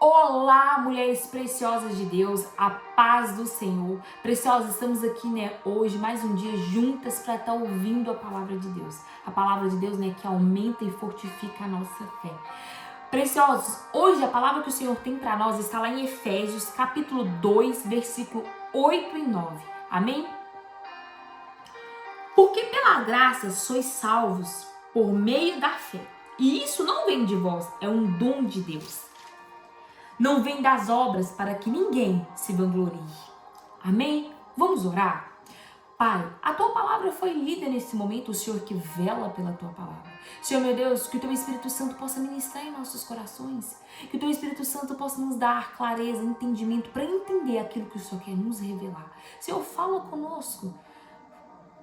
Olá, mulheres preciosas de Deus, a paz do Senhor. Preciosas, estamos aqui, hoje, mais um dia juntas para estar ouvindo a palavra de Deus. A palavra de Deus, que aumenta e fortifica a nossa fé. Preciosos, hoje a palavra que o Senhor tem para nós está lá em Efésios, capítulo 2, versículo 8 e 9. Amém? Porque pela graça sois salvos por meio da fé. E isso não vem de vós, é um dom de Deus. Não vem das obras para que ninguém se vanglorie. Amém? Vamos orar? Pai, a Tua palavra foi lida nesse momento, o Senhor que vela pela Tua palavra. Senhor, meu Deus, que o Teu Espírito Santo possa ministrar em nossos corações. Que o Teu Espírito Santo possa nos dar clareza, entendimento, para entender aquilo que o Senhor quer nos revelar. Senhor, fala conosco.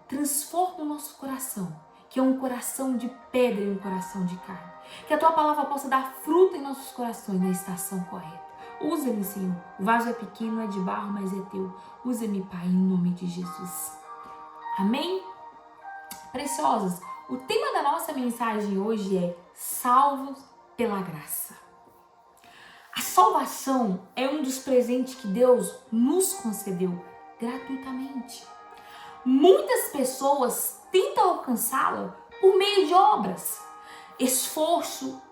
Transforma o nosso coração, que é um coração de pedra e um coração de carne. Que a Tua palavra possa dar fruto em nossos corações na estação correta. Usa-me, Senhor. O vaso é pequeno, é de barro, mas é Teu. Usa-me, Pai, em nome de Jesus. Amém? Preciosas, o tema da nossa mensagem hoje é salvos pela graça. A salvação é um dos presentes que Deus nos concedeu gratuitamente. Muitas pessoas tentam alcançá-la por meio de obras, esforço,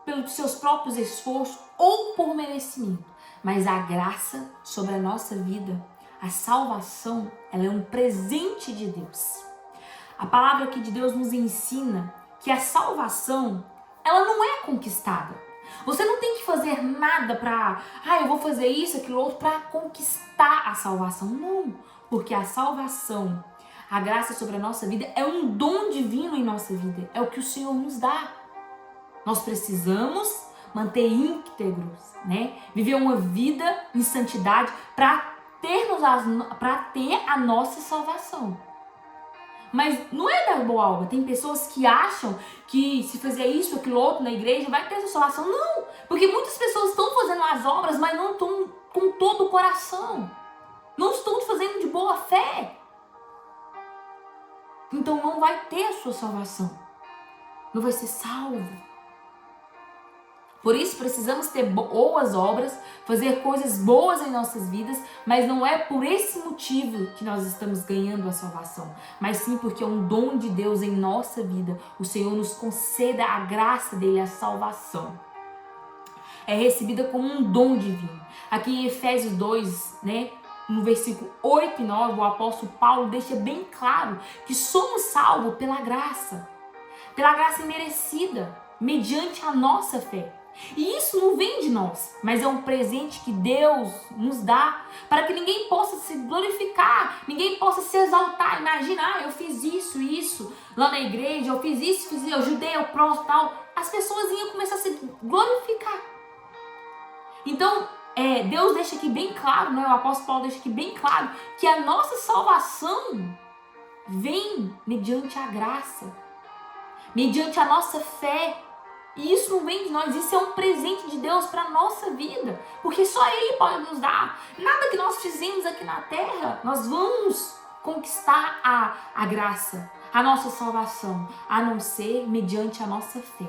pelos seus próprios esforços ou por merecimento. Mas a graça sobre a nossa vida, a salvação, ela é um presente de Deus. A palavra aqui de Deus nos ensina que a salvação, ela não é conquistada. Você não tem que fazer nada para, eu vou fazer isso, aquilo, outro, para conquistar a salvação. Não, porque a salvação, a graça sobre a nossa vida é um dom divino em nossa vida. É o que o Senhor nos dá. Nós precisamos manter íntegros, Viver uma vida em santidade para ter a nossa salvação. Mas não é da boa obra. Tem pessoas que acham que se fizer isso, aquilo, outro na igreja, vai ter essa salvação. Não, porque muitas pessoas estão fazendo as obras, mas não estão com todo o coração. Não estão fazendo de boa fé. Então não vai ter a sua salvação. Não vai ser salvo. Por isso precisamos ter boas obras, fazer coisas boas em nossas vidas, mas não é por esse motivo que nós estamos ganhando a salvação, mas sim porque é um dom de Deus em nossa vida. O Senhor nos conceda a graça dele, a salvação. É recebida como um dom divino. Aqui em Efésios 2, no versículo 8 e 9, o apóstolo Paulo deixa bem claro que somos salvos pela graça imerecida, mediante a nossa fé. E isso não vem de nós, mas é um presente que Deus nos dá para que ninguém possa se glorificar, ninguém possa se exaltar. Imagina, eu fiz isso lá na igreja, eu fiz isso, eu ajudei o próximo, tal. As pessoas iam começar a se glorificar. Então, Deus deixa aqui bem claro, o apóstolo Paulo deixa aqui bem claro que a nossa salvação vem mediante a graça, mediante a nossa fé. E isso não vem de nós, isso é um presente de Deus para a nossa vida, porque só Ele pode nos dar. Nada que nós fizemos aqui na terra, nós vamos conquistar a graça, a nossa salvação, a não ser mediante a nossa fé.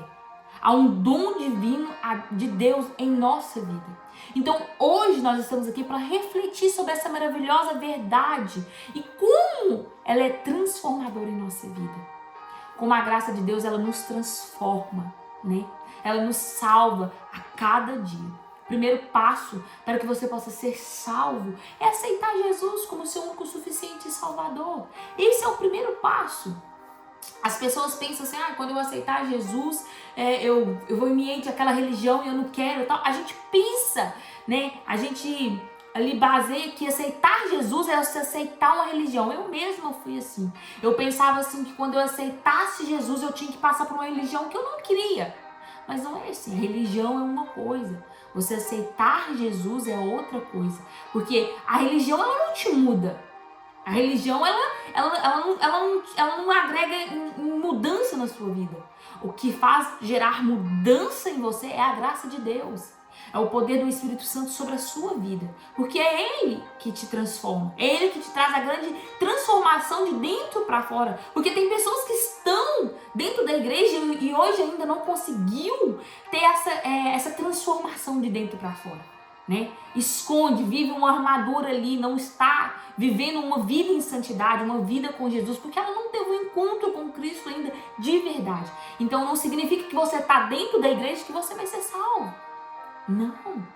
Há um dom divino de Deus em nossa vida. Então hoje nós estamos aqui para refletir sobre essa maravilhosa verdade e como ela é transformadora em nossa vida. Como a graça de Deus, ela nos transforma. Ela nos salva a cada dia. O primeiro passo para que você possa ser salvo é aceitar Jesus como seu único, suficiente Salvador. Esse é o primeiro passo. As pessoas pensam assim, quando eu aceitar Jesus, eu vou me mente aquela religião e eu não quero, tal. A gente pensa, a gente ali baseia que aceitar Jesus é você aceitar uma religião. Eu mesma fui assim. Eu pensava assim que quando eu aceitasse Jesus, eu tinha que passar por uma religião que eu não queria. Mas não é assim. Religião é uma coisa. Você aceitar Jesus é outra coisa. Porque a religião, ela não te muda. A religião, ela não agrega mudança na sua vida. O que faz gerar mudança em você é a graça de Deus. É o poder do Espírito Santo sobre a sua vida. Porque é Ele que te transforma. É Ele que te traz a grande transformação de dentro para fora. Porque tem pessoas que estão estão dentro da igreja e hoje ainda não conseguiu ter essa transformação de dentro para fora, né? Esconde, vive uma armadura ali, não está vivendo uma vida em santidade, uma vida com Jesus, porque ela não teve um encontro com Cristo ainda de verdade. Então não significa que você está dentro da igreja que você vai ser salvo. Não.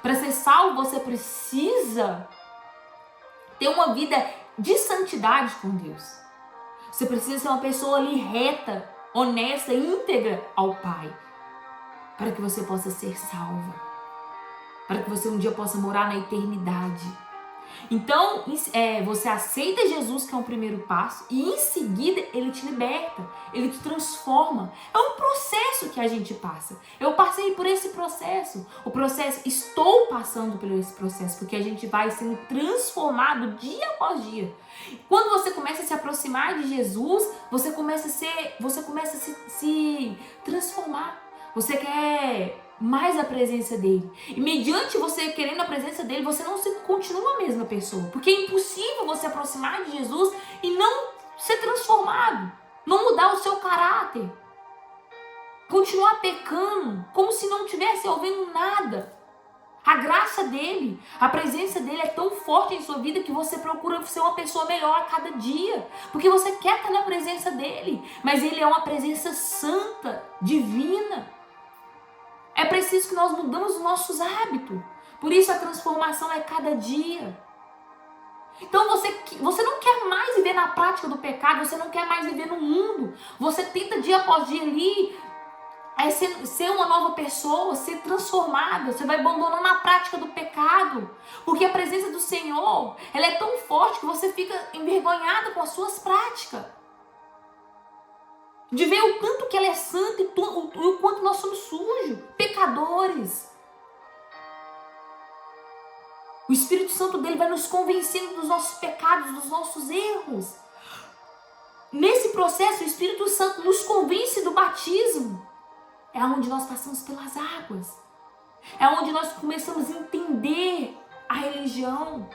Para ser salvo, você precisa ter uma vida de santidade com Deus. Você precisa ser uma pessoa ali reta, honesta, íntegra ao Pai, para que você possa ser salva, para que você um dia possa morar na eternidade. Então, você aceita Jesus, que é o primeiro passo, e em seguida ele te liberta, ele te transforma. É um processo que a gente passa. Eu passei por esse processo. Estou passando por esse processo, porque a gente vai sendo transformado dia após dia. Quando você começa a se aproximar de Jesus, você começa a se transformar. Você quer mais a presença dele. E mediante você querendo a presença dele, você não continua a mesma pessoa. Porque é impossível você aproximar de Jesus e não ser transformado. Não mudar o seu caráter. Continuar pecando, como se não estivesse ouvindo nada. A graça dele, a presença dele é tão forte em sua vida que você procura ser uma pessoa melhor a cada dia. Porque você quer estar na presença dele. Mas ele é uma presença santa, divina. É preciso que nós mudamos os nossos hábitos. Por isso a transformação é cada dia. Então você não quer mais viver na prática do pecado, você não quer mais viver no mundo. Você tenta dia após dia ali ser uma nova pessoa, ser transformada. Você vai abandonando a prática do pecado. Porque a presença do Senhor, ela é tão forte que você fica envergonhada com as suas práticas. De ver o tanto que ela é santa e o quanto nós somos sujos, pecadores. O Espírito Santo dele vai nos convencendo dos nossos pecados, dos nossos erros. Nesse processo, o Espírito Santo nos convence do batismo. É onde nós passamos pelas águas. É onde nós começamos a entender a religião.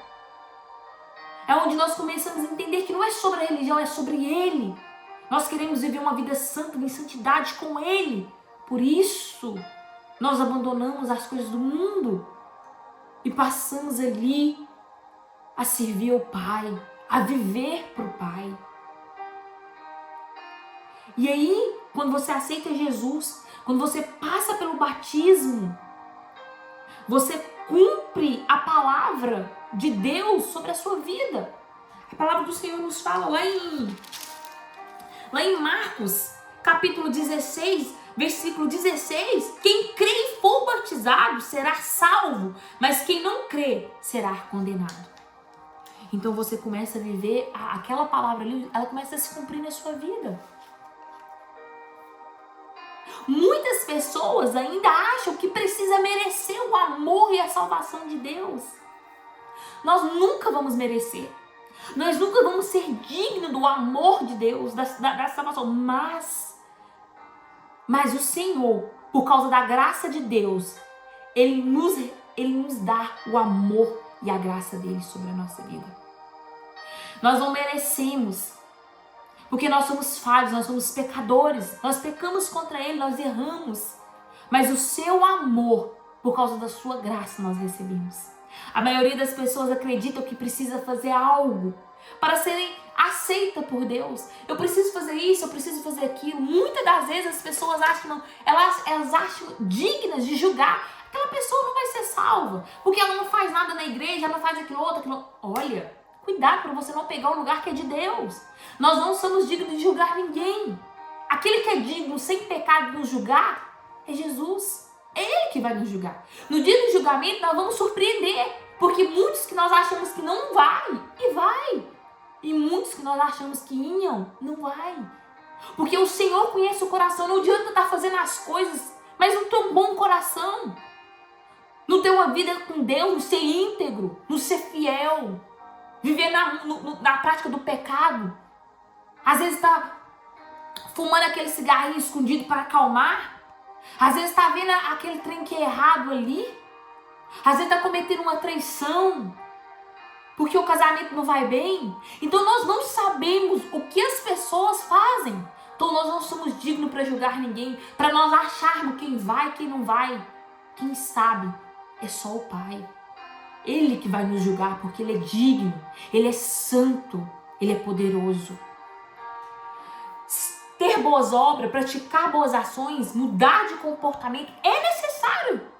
É onde nós começamos a entender que não é sobre a religião, é sobre Ele. Nós queremos viver uma vida santa, em santidade com Ele. Por isso, nós abandonamos as coisas do mundo e passamos ali a servir ao Pai, a viver para o Pai. E aí, quando você aceita Jesus, quando você passa pelo batismo, você cumpre a palavra de Deus sobre a sua vida. A palavra do Senhor nos fala lá em Marcos, capítulo 16, versículo 16, quem crê e for batizado será salvo, mas quem não crê será condenado. Então você começa a viver aquela palavra ali, ela começa a se cumprir na sua vida. Muitas pessoas ainda acham que precisa merecer o amor e a salvação de Deus. Nós nunca vamos merecer. Nós nunca vamos ser dignos do amor de Deus, da salvação. Mas o Senhor, por causa da graça de Deus, Ele nos dá o amor e a graça dele sobre a nossa vida. Nós não merecemos, porque nós somos falhos, nós somos pecadores, nós pecamos contra Ele, nós erramos. Mas o seu amor, por causa da sua graça, nós recebemos. A maioria das pessoas acreditam que precisa fazer algo para serem aceitas por Deus. Eu preciso fazer isso, eu preciso fazer aquilo. Muitas das vezes as pessoas acham, elas acham dignas de julgar. Aquela pessoa não vai ser salva, porque ela não faz nada na igreja, ela não faz aquilo outro. Olha, cuidado para você não pegar o lugar que é de Deus. Nós não somos dignos de julgar ninguém. Aquele que é digno, sem pecado, de nos julgar, é Jesus. É Ele que vai nos julgar. No dia do julgamento, nós vamos surpreender. Porque muitos que nós achamos que não vai, e vai. E muitos que nós achamos que iam, não vai. Porque o Senhor conhece o coração. Não adianta estar fazendo as coisas, mas não ter um bom coração. Não ter uma vida com Deus, não ser íntegro, não ser fiel. Viver na prática do pecado. Às vezes está fumando aquele cigarrinho escondido para acalmar. Às vezes está vendo aquele trem que é errado ali. Às vezes está cometendo uma traição. Porque o casamento não vai bem. Então nós não sabemos o que as pessoas fazem. Então nós não somos dignos para julgar ninguém, para nós acharmos quem vai e quem não vai. Quem sabe é só o Pai. Ele que vai nos julgar, porque Ele é digno, Ele é santo, Ele é poderoso. Ter boas obras, praticar boas ações, mudar de comportamento é necessário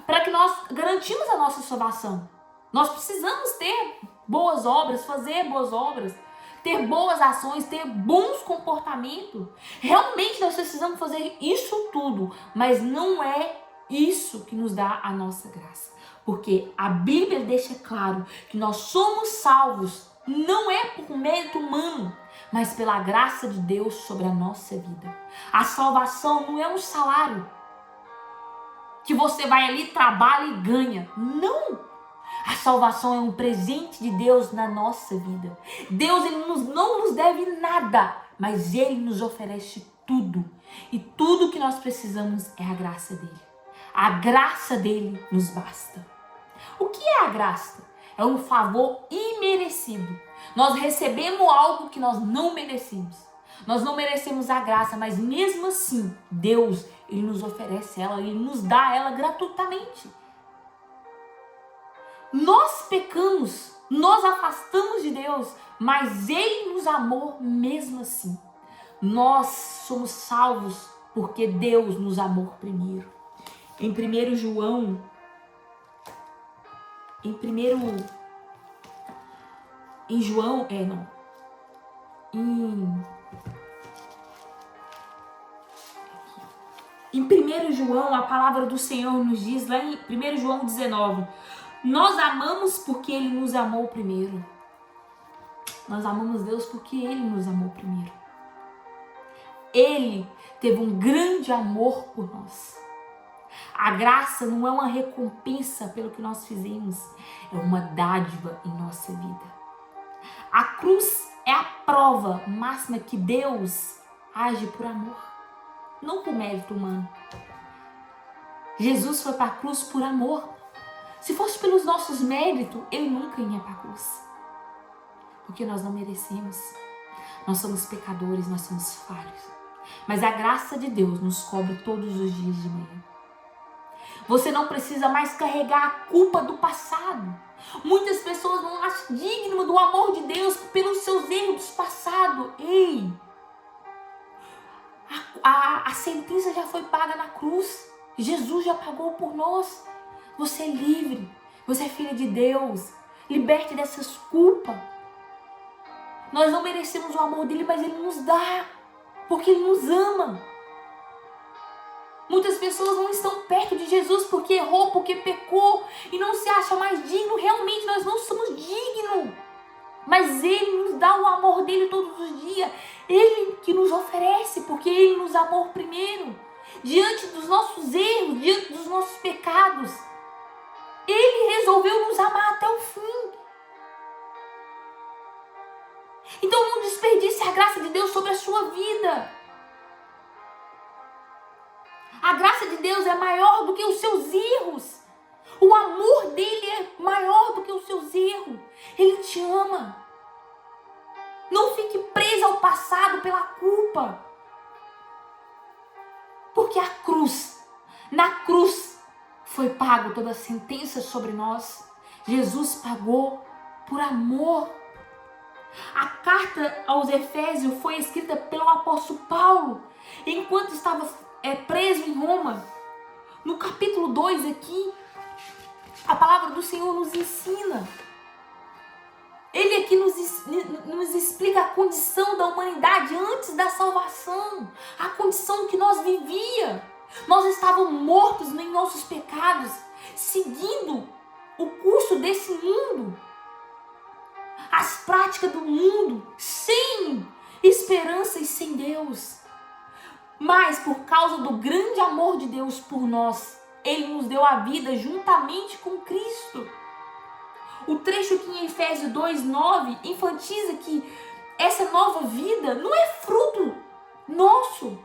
para que nós garantimos a nossa salvação. Nós precisamos ter boas obras, fazer boas obras, ter boas ações, ter bons comportamentos. Realmente nós precisamos fazer isso tudo, mas não é isso que nos dá a nossa graça. Porque a Bíblia deixa claro que nós somos salvos, não é por mérito humano, mas pela graça de Deus sobre a nossa vida. A salvação não é um salário que você vai ali, trabalha e ganha. Não! A salvação é um presente de Deus na nossa vida. Deus ele não nos deve nada, mas Ele nos oferece tudo. E tudo que nós precisamos é a graça dEle. A graça dEle nos basta. O que é a graça? É um favor imerecido. Nós recebemos algo que nós não merecemos. Nós não merecemos a graça, mas mesmo assim, Deus, Ele nos oferece ela, Ele nos dá ela gratuitamente. Nós pecamos, nós afastamos de Deus, mas Ele nos amou mesmo assim. Nós somos salvos porque Deus nos amou primeiro. Em 1 João, em 1 João, a palavra do Senhor nos diz, lá em 1 João 19, nós amamos porque Ele nos amou primeiro. Nós amamos Deus porque Ele nos amou primeiro. Ele teve um grande amor por nós. A graça não é uma recompensa pelo que nós fizemos, é uma dádiva em nossa vida. A cruz é a prova máxima que Deus age por amor, não por mérito humano. Jesus foi para a cruz por amor. Se fosse pelos nossos méritos, Ele nunca ia para a cruz. Porque nós não merecemos. Nós somos pecadores, nós somos falhos. Mas a graça de Deus nos cobre todos os dias de manhã. Você não precisa mais carregar a culpa do passado. Muitas pessoas não acham dignas do amor de Deus pelos seus erros do passado. Ei! A sentença já foi paga na cruz. Jesus já pagou por nós. Você é livre. Você é filha de Deus. Liberte dessas culpas. Nós não merecemos o amor dele, mas ele nos dá. Porque ele nos ama. Muitas pessoas não estão perto de Jesus porque errou, porque pecou e não se acha mais digno. Realmente nós não somos dignos. Mas Ele nos dá o amor dele todos os dias. Ele que nos oferece, porque Ele nos amou primeiro. Diante dos nossos erros, diante dos nossos pecados, Ele resolveu nos amar até o fim. Então não desperdice a graça de Deus sobre a sua vida. A graça de Deus é maior do que os seus erros. O amor dele é maior do que os seus erros. Ele te ama. Não fique preso ao passado pela culpa. Porque na cruz, foi pago toda a sentença sobre nós. Jesus pagou por amor. A carta aos Efésios foi escrita pelo apóstolo Paulo, enquanto estava preso em Roma. No capítulo 2 aqui, a palavra do Senhor nos ensina. Ele aqui nos explica a condição da humanidade antes da salvação. A condição que nós vivíamos. Nós estávamos mortos em nossos pecados, seguindo o curso desse mundo. As práticas do mundo, sem esperança e sem Deus. Mas por causa do grande amor de Deus por nós, Ele nos deu a vida juntamente com Cristo. O trecho aqui em Efésios 2:9 enfatiza que essa nova vida não é fruto nosso.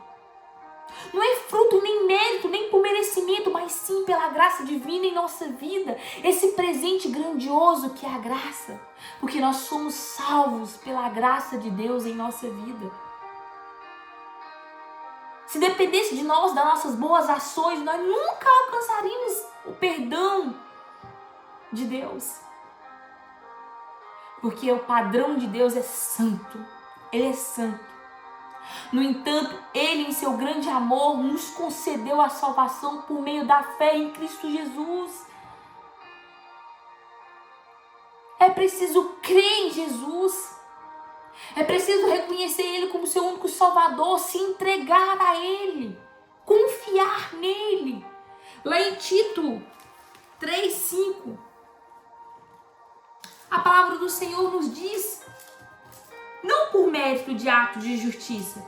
Não é fruto nem mérito, nem por merecimento, mas sim pela graça divina em nossa vida. Esse presente grandioso que é a graça. Porque nós somos salvos pela graça de Deus em nossa vida. Se dependesse de nós, das nossas boas ações, nós nunca alcançaríamos o perdão de Deus. Porque o padrão de Deus é santo. Ele é santo. No entanto, Ele, em seu grande amor, nos concedeu a salvação por meio da fé em Cristo Jesus. É preciso crer em Jesus. É preciso reconhecer Ele como seu único Salvador, se entregar a Ele, confiar nele. Lá em Tito 3:5, a palavra do Senhor nos diz: não por mérito de ato de justiça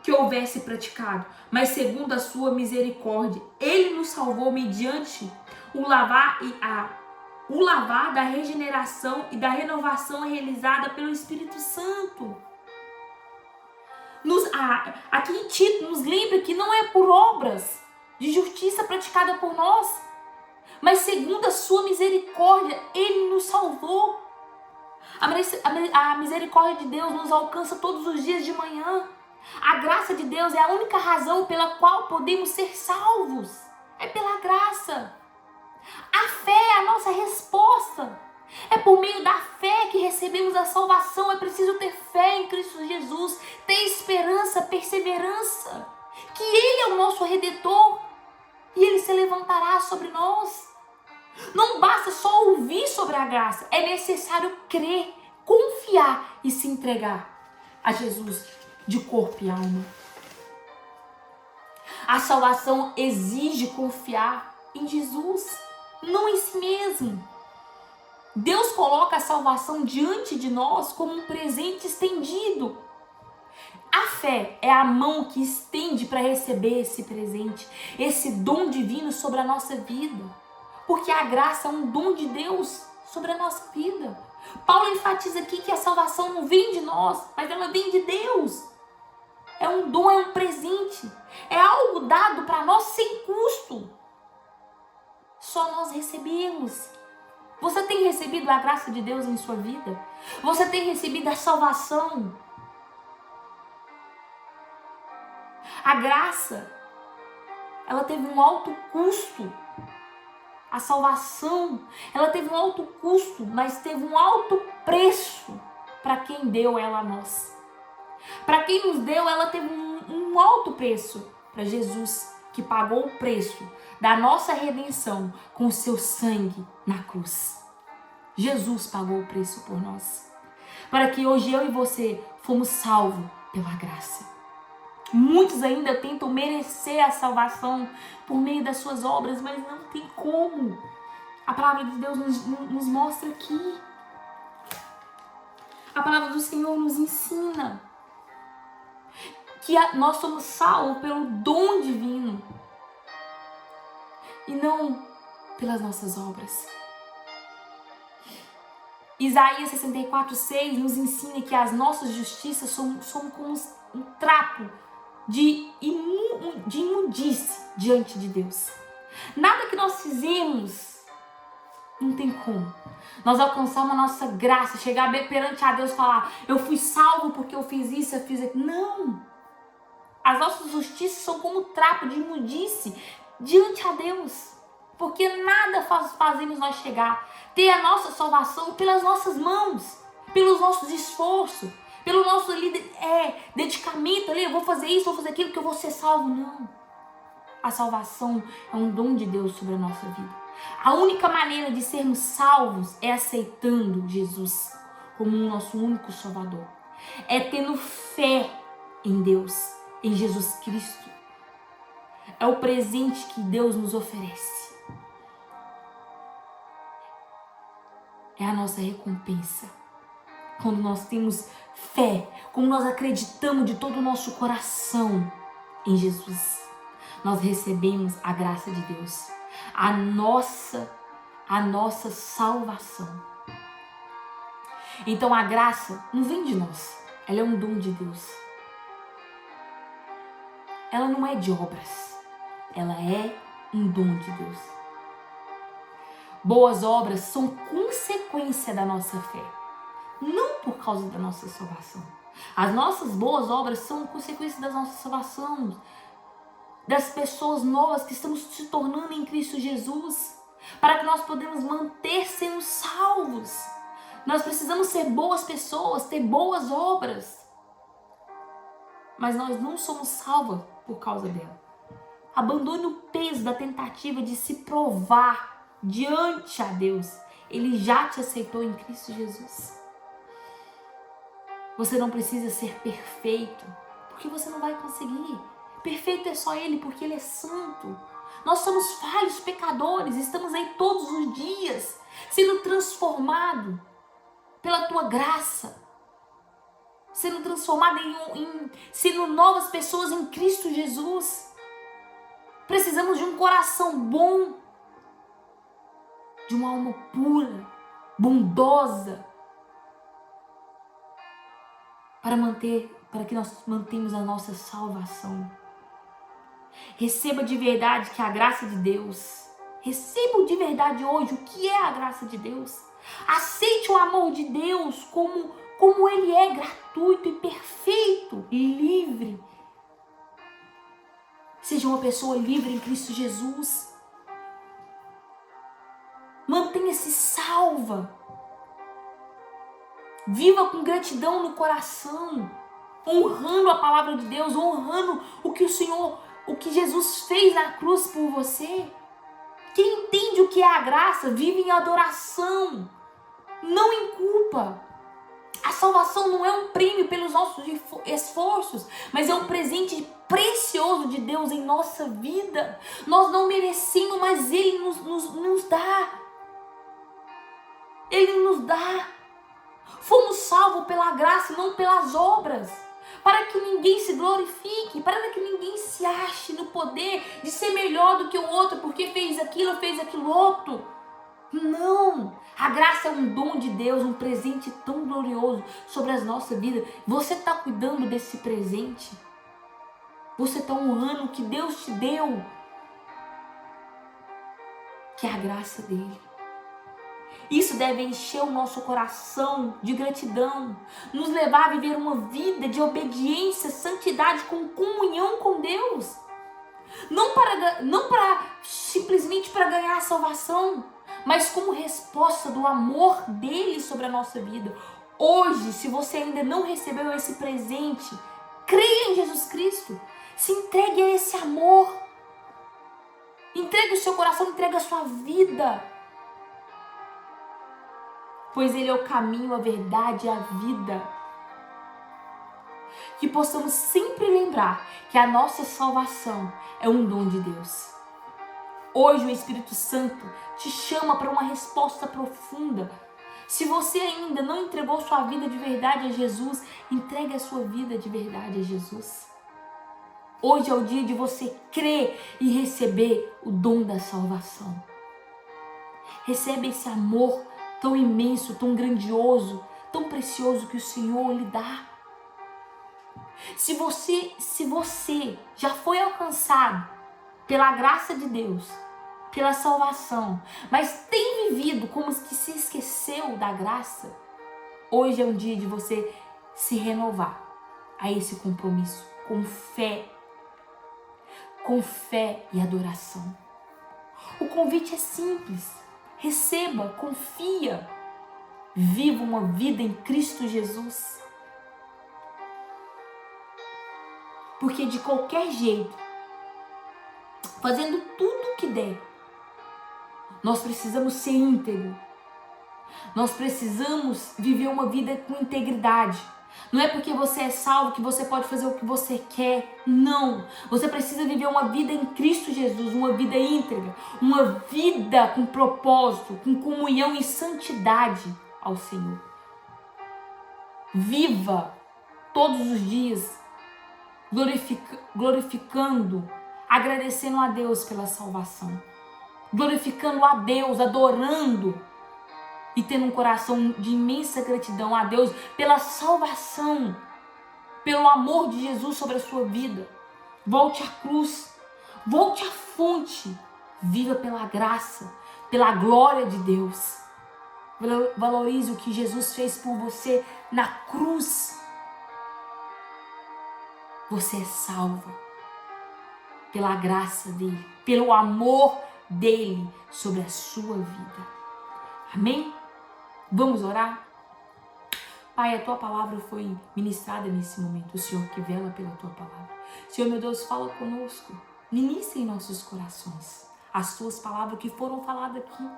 que houvesse praticado, mas segundo a sua misericórdia, Ele nos salvou mediante o lavar da regeneração e da renovação realizada pelo Espírito Santo. Aqui em Tito nos lembra que não é por obras de justiça praticada por nós, mas segundo a sua misericórdia, Ele nos salvou. A misericórdia de Deus nos alcança todos os dias de manhã. A graça de Deus é a única razão pela qual podemos ser salvos. É pela graça. A fé é a nossa resposta. É por meio da fé que recebemos a salvação. É preciso ter fé em Cristo Jesus, ter esperança, perseverança, que Ele é o nosso Redentor e Ele se levantará sobre nós. Não basta só ouvir sobre a graça, é necessário crer, confiar e se entregar a Jesus de corpo e alma. A salvação exige confiar em Jesus, não em si mesmo. Deus coloca a salvação diante de nós como um presente estendido. A fé é a mão que estende para receber esse presente, esse dom divino sobre a nossa vida. Porque a graça é um dom de Deus sobre a nossa vida. Paulo enfatiza aqui que a salvação não vem de nós, mas ela vem de Deus. É um dom, é um presente. É algo dado para nós sem custo. Só nós recebemos. Você tem recebido a graça de Deus em sua vida? Você tem recebido a salvação? A graça, ela teve um alto custo. A salvação, ela teve um alto custo, mas teve um alto preço para quem deu ela a nós. Para quem nos deu, ela teve um alto preço para Jesus, que pagou o preço da nossa redenção com o seu sangue na cruz. Jesus pagou o preço por nós, para que hoje eu e você fomos salvos pela graça. Muitos ainda tentam merecer a salvação por meio das suas obras, mas não tem como. A palavra de Deus nos mostra aqui. A palavra do Senhor nos ensina que nós somos salvos pelo dom divino e não pelas nossas obras. Isaías 64:6 nos ensina que as nossas justiças são como um trapo de imundície diante de Deus. Nada que nós fizemos não tem como nós alcançarmos a nossa graça, chegar perante a Deus e falar: eu fui salvo porque eu fiz isso, eu fiz aquilo. Não! As nossas justiças são como trapo de imundície diante a Deus, porque nada fazemos nós chegar, ter a nossa salvação pelas nossas mãos, pelos nossos esforços, pelo nosso dedicamento ali, eu vou fazer isso, vou fazer aquilo que eu vou ser salvo. Não. A salvação é um dom de Deus sobre a nossa vida. A única maneira de sermos salvos é aceitando Jesus como o nosso único Salvador. É tendo fé em Deus, em Jesus Cristo. É o presente que Deus nos oferece. É a nossa recompensa. Quando nós temos fé, como nós acreditamos de todo o nosso coração em Jesus, nós recebemos a graça de Deus, a nossa salvação. Então a graça não vem de nós, ela é um dom de Deus. Ela não é de obras, ela é um dom de Deus. Boas obras são consequência da nossa fé, não por causa da nossa salvação. As nossas boas obras são consequência da nossa salvação. das pessoas novas que estamos se tornando em Cristo Jesus, para que nós podemos manter sendo salvos. Nós precisamos ser boas pessoas, ter boas obras, mas nós não somos salvos por causa dela. Abandone o peso da tentativa de se provar diante a Deus. Ele já te aceitou em Cristo Jesus. Você não precisa ser perfeito, porque você não vai conseguir. Perfeito é só Ele, porque Ele é santo. Nós somos falhos, pecadores, estamos aí todos os dias, sendo transformados pela Tua graça, sendo transformados sendo novas pessoas em Cristo Jesus. Precisamos de um coração bom, de uma alma pura, bondosa, para que nós mantenhamos a nossa salvação. Receba de verdade que a graça de Deus, receba de verdade hoje o que é a graça de Deus. Aceite o amor de Deus como Ele é, gratuito e perfeito, e livre. Seja uma pessoa livre em Cristo Jesus. Mantenha-se salva. Viva com gratidão no coração, honrando a palavra de Deus, honrando o que Jesus fez na cruz por você. Quem entende o que é a graça, vive em adoração, não em culpa. A salvação não é um prêmio pelos nossos esforços, mas é um presente precioso de Deus em nossa vida. Nós não merecemos, mas Ele nos dá. Ele nos dá. Fomos salvos pela graça, não pelas obras, para que ninguém se glorifique, para que ninguém se ache no poder de ser melhor do que o outro, porque fez aquilo outro. Não, a graça é um dom de Deus, um presente tão glorioso sobre as nossas vidas. Você está cuidando desse presente? Você está honrando o que Deus te deu? Que é a graça dele. Isso deve encher o nosso coração de gratidão, nos levar a viver uma vida de obediência, santidade, com comunhão com Deus. Não simplesmente para ganhar a salvação, mas como resposta do amor dele sobre a nossa vida. Hoje, se você ainda não recebeu esse presente, creia em Jesus Cristo. Se entregue a esse amor. Entregue o seu coração, entregue a sua vida. Pois Ele é o caminho, a verdade e a vida. Que possamos sempre lembrar que a nossa salvação é um dom de Deus. Hoje o Espírito Santo te chama para uma resposta profunda. Se você ainda não entregou sua vida de verdade a Jesus, entregue a sua vida de verdade a Jesus. Hoje é o dia de você crer e receber o dom da salvação. Recebe esse amor tão imenso, tão grandioso, tão precioso que o Senhor lhe dá. Se você já foi alcançado pela graça de Deus, pela salvação, mas tem vivido como que se esqueceu da graça, hoje é um dia de você se renovar a esse compromisso com fé e adoração. O convite é simples. Receba, confia, viva uma vida em Cristo Jesus. Porque de qualquer jeito, fazendo tudo o que der, nós precisamos ser íntegros. Nós precisamos viver uma vida com integridade. Não é porque você é salvo que você pode fazer o que você quer. Não. Você precisa viver uma vida em Cristo Jesus, uma vida íntegra, uma vida com propósito, com comunhão e santidade ao Senhor. Viva todos os dias glorificando, agradecendo a Deus pela salvação. Glorificando a Deus, adorando e tendo um coração de imensa gratidão a Deus pela salvação, pelo amor de Jesus sobre a sua vida. Volte à cruz, volte à fonte, viva pela graça, pela glória de Deus. Valorize o que Jesus fez por você na cruz. Você é salva. pela graça dele, pelo amor dele sobre a sua vida. Amém? Vamos orar? Pai, a tua palavra foi ministrada nesse momento, o Senhor que vela pela tua palavra. Senhor, meu Deus, fala conosco, ministra em nossos corações as tuas palavras que foram faladas aqui.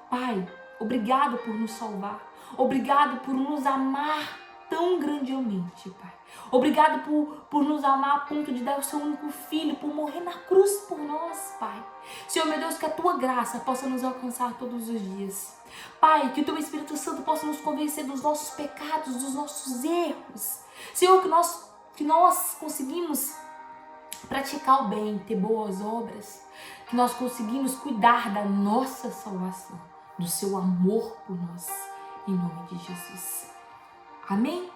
Pai, obrigado por nos salvar, obrigado por nos amar tão grandemente, Pai. Obrigado por nos amar a ponto de dar o seu único filho, por morrer na cruz por nós, Pai. Senhor, meu Deus, que a tua graça possa nos alcançar todos os dias. Pai, que o teu Espírito Santo possa nos convencer dos nossos pecados, dos nossos erros. Senhor, que nós conseguimos praticar o bem, ter boas obras, que nós conseguimos cuidar da nossa salvação, do seu amor por nós, em nome de Jesus. Amém?